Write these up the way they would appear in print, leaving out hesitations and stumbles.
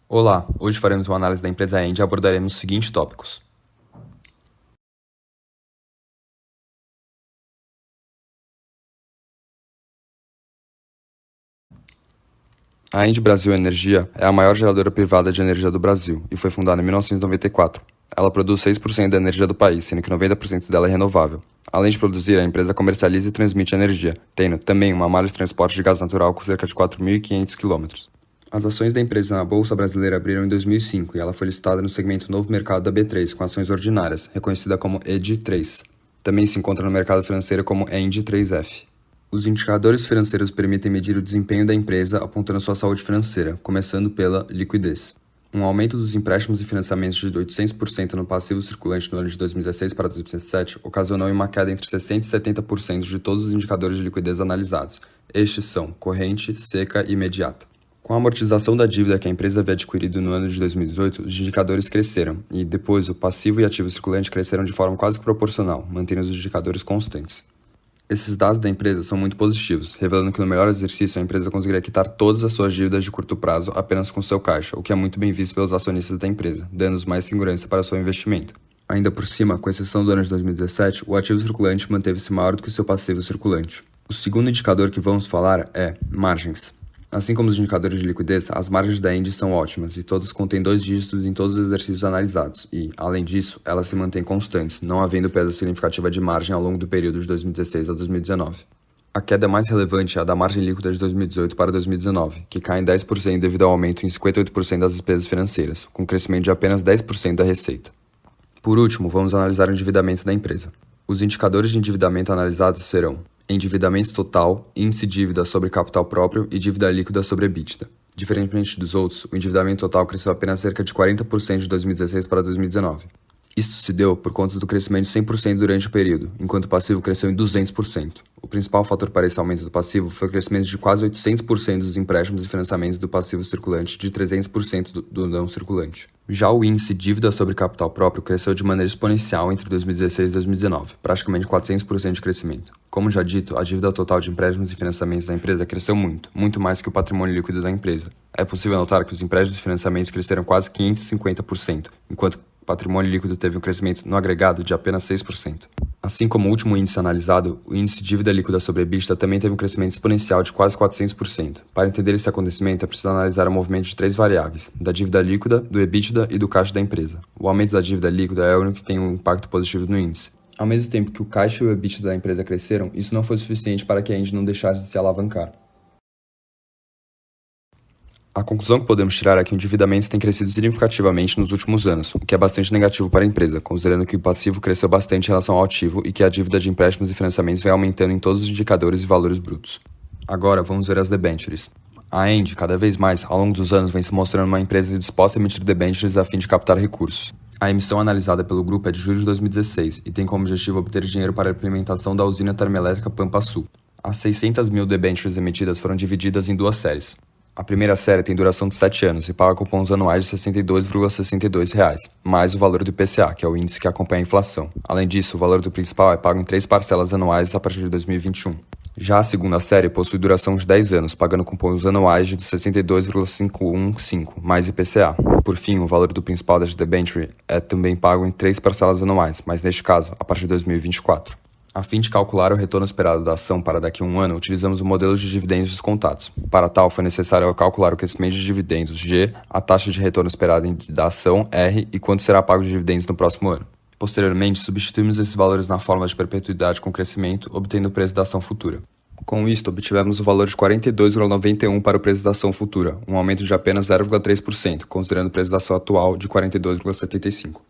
Olá, hoje faremos uma análise da empresa Engie e abordaremos os seguintes tópicos. A Engie Brasil Energia é a maior geradora privada de energia do Brasil e foi fundada em 1994. Ela produz 6% da energia do país, sendo que 90% dela é renovável. Além de produzir, a empresa comercializa e transmite energia, tendo também uma malha de transporte de gás natural com cerca de 4.500 km. As ações da empresa na Bolsa Brasileira abriram em 2005 e ela foi listada no segmento Novo Mercado da B3 com ações ordinárias, reconhecida como ED3. Também se encontra no mercado financeiro como ENGIE 3F. Os indicadores financeiros permitem medir o desempenho da empresa apontando sua saúde financeira, começando pela liquidez. Um aumento dos empréstimos e financiamentos de 800% no passivo circulante no ano de 2016 para 2017 ocasionou uma queda entre 60% e 70% de todos os indicadores de liquidez analisados. Estes são corrente, seca e imediata. Com a amortização da dívida que a empresa havia adquirido no ano de 2018, os indicadores cresceram e, depois, o passivo e ativo circulante cresceram de forma quase que proporcional, mantendo os indicadores constantes. Esses dados da empresa são muito positivos, revelando que no melhor exercício a empresa conseguiria quitar todas as suas dívidas de curto prazo apenas com seu caixa, o que é muito bem visto pelos acionistas da empresa, dando-os mais segurança para seu investimento. Ainda por cima, com exceção do ano de 2017, o ativo circulante manteve-se maior do que o seu passivo circulante. O segundo indicador que vamos falar é margens. Assim como os indicadores de liquidez, as margens da Engie são ótimas e todas contêm 2 dígitos em todos os exercícios analisados e, além disso, elas se mantêm constantes, não havendo perda significativa de margem ao longo do período de 2016 a 2019. A queda mais relevante é a da margem líquida de 2018 para 2019, que cai em 10% devido ao aumento em 58% das despesas financeiras, com crescimento de apenas 10% da receita. Por último, vamos analisar o endividamento da empresa. Os indicadores de endividamento analisados serão endividamento total, índice dívida sobre capital próprio e dívida líquida sobre EBITDA. Diferentemente dos outros, o endividamento total cresceu apenas cerca de 40% de 2016 para 2019. Isto se deu por conta do crescimento de 100% durante o período, enquanto o passivo cresceu em 200%. O principal fator para esse aumento do passivo foi o crescimento de quase 800% dos empréstimos e financiamentos do passivo circulante e de 300% do não circulante. Já o índice dívida sobre capital próprio cresceu de maneira exponencial entre 2016 e 2019, praticamente 400% de crescimento. Como já dito, a dívida total de empréstimos e financiamentos da empresa cresceu muito mais que o patrimônio líquido da empresa. É possível notar que os empréstimos e financiamentos cresceram quase 550%, enquanto o patrimônio líquido teve um crescimento no agregado de apenas 6%. Assim como o último índice analisado, o índice dívida líquida sobre EBITDA também teve um crescimento exponencial de quase 400%. Para entender esse acontecimento, é preciso analisar o movimento de 3 variáveis, da dívida líquida, do EBITDA e do caixa da empresa. O aumento da dívida líquida é o único que tem um impacto positivo no índice. Ao mesmo tempo que o caixa e o EBITDA da empresa cresceram, isso não foi suficiente para que a Engie não deixasse de se alavancar. A conclusão que podemos tirar é que o endividamento tem crescido significativamente nos últimos anos, o que é bastante negativo para a empresa, considerando que o passivo cresceu bastante em relação ao ativo e que a dívida de empréstimos e financiamentos vem aumentando em todos os indicadores e valores brutos. Agora, vamos ver as debêntures. A Engie, cada vez mais, ao longo dos anos, vem se mostrando uma empresa disposta a emitir debêntures a fim de captar recursos. A emissão analisada pelo grupo é de julho de 2016 e tem como objetivo obter dinheiro para a implementação da usina termoelétrica Pampa Sul. As 600 mil debêntures emitidas foram divididas em 2 séries. A primeira série tem duração de 7 anos e paga cupons anuais de R$ 62,62, mais o valor do IPCA, que é o índice que acompanha a inflação. Além disso, o valor do principal é pago em 3 parcelas anuais a partir de 2021. Já a segunda série possui duração de 10 anos, pagando cupons anuais de 62,515, mais IPCA. Por fim, o valor do principal da debenture é também pago em 3 parcelas anuais, mas neste caso, a partir de 2024. A fim de calcular o retorno esperado da ação para daqui a um ano, utilizamos o modelo de dividendos descontados. Para tal, foi necessário calcular o crescimento de dividendos G, a taxa de retorno esperada da ação R e quanto será pago de dividendos no próximo ano. Posteriormente, substituímos esses valores na fórmula de perpetuidade com crescimento, obtendo o preço da ação futura. Com isto, obtivemos o valor de 42,91 para o preço da ação futura, um aumento de apenas 0,3%, considerando o preço da ação atual de 42,75.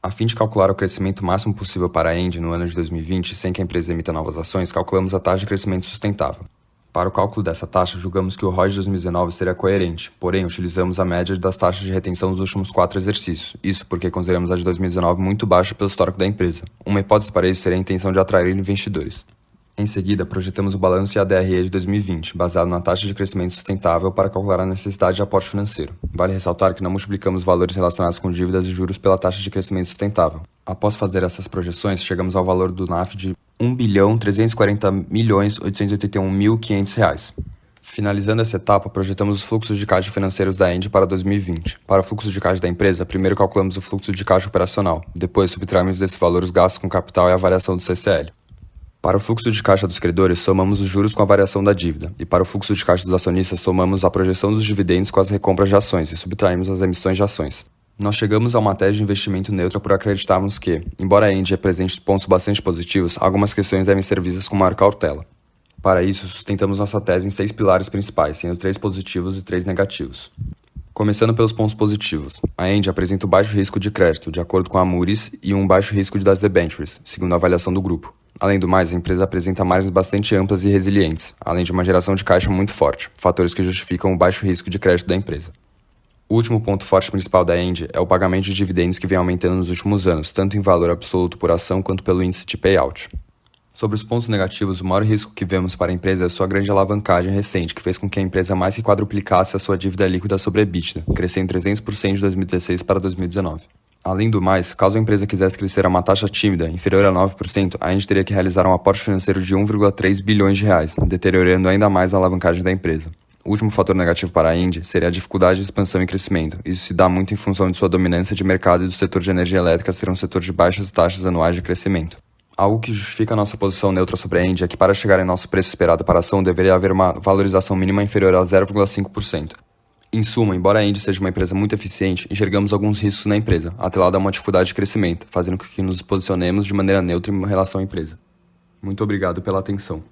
A fim de calcular o crescimento máximo possível para a Engie no ano de 2020, sem que a empresa emita novas ações, calculamos a taxa de crescimento sustentável. Para o cálculo dessa taxa, julgamos que o ROI de 2019 seria coerente, porém utilizamos a média das taxas de retenção dos últimos 4 exercícios. Isso porque consideramos a de 2019 muito baixa pelo histórico da empresa. Uma hipótese para isso seria a intenção de atrair investidores. Em seguida, projetamos o balanço e a DRE de 2020, baseado na taxa de crescimento sustentável para calcular a necessidade de aporte financeiro. Vale ressaltar que não multiplicamos valores relacionados com dívidas e juros pela taxa de crescimento sustentável. Após fazer essas projeções, chegamos ao valor do NAV de R$ 1.340.881.500. Finalizando essa etapa, projetamos os fluxos de caixa financeiros da Engie para 2020. Para o fluxo de caixa da empresa, primeiro calculamos o fluxo de caixa operacional, depois subtraímos desse valor os gastos com capital e a variação do CCL. Para o fluxo de caixa dos credores, somamos os juros com a variação da dívida, e para o fluxo de caixa dos acionistas, somamos a projeção dos dividendos com as recompras de ações e subtraímos as emissões de ações. Nós chegamos a uma tese de investimento neutra por acreditarmos que, embora a Engie apresente pontos bastante positivos, algumas questões devem ser vistas com maior cautela. Para isso, sustentamos nossa tese em 6 pilares principais, sendo 3 positivos e 3 negativos. Começando pelos pontos positivos, a Engie apresenta um baixo risco de crédito, de acordo com a Moody's, e um baixo risco das debentures, segundo a avaliação do grupo. Além do mais, a empresa apresenta margens bastante amplas e resilientes, além de uma geração de caixa muito forte, fatores que justificam o baixo risco de crédito da empresa. O último ponto forte principal da Engie é o pagamento de dividendos que vem aumentando nos últimos anos, tanto em valor absoluto por ação quanto pelo índice de payout. Sobre os pontos negativos, o maior risco que vemos para a empresa é a sua grande alavancagem recente, que fez com que a empresa mais que quadruplicasse a sua dívida líquida sobre EBITDA, crescendo 300% de 2016 para 2019. Além do mais, caso a empresa quisesse crescer a uma taxa tímida, inferior a 9%, a Engie teria que realizar um aporte financeiro de 1,3 bilhões de reais, deteriorando ainda mais a alavancagem da empresa. O último fator negativo para a Engie seria a dificuldade de expansão e crescimento. Isso se dá muito em função de sua dominância de mercado e do setor de energia elétrica ser um setor de baixas taxas anuais de crescimento. Algo que justifica a nossa posição neutra sobre a Engie é que para chegar em nosso preço esperado para a ação deveria haver uma valorização mínima inferior a 0,5%. Em suma, embora a Engie seja uma empresa muito eficiente, enxergamos alguns riscos na empresa, atrelado a uma dificuldade de crescimento, fazendo com que nos posicionemos de maneira neutra em relação à empresa. Muito obrigado pela atenção.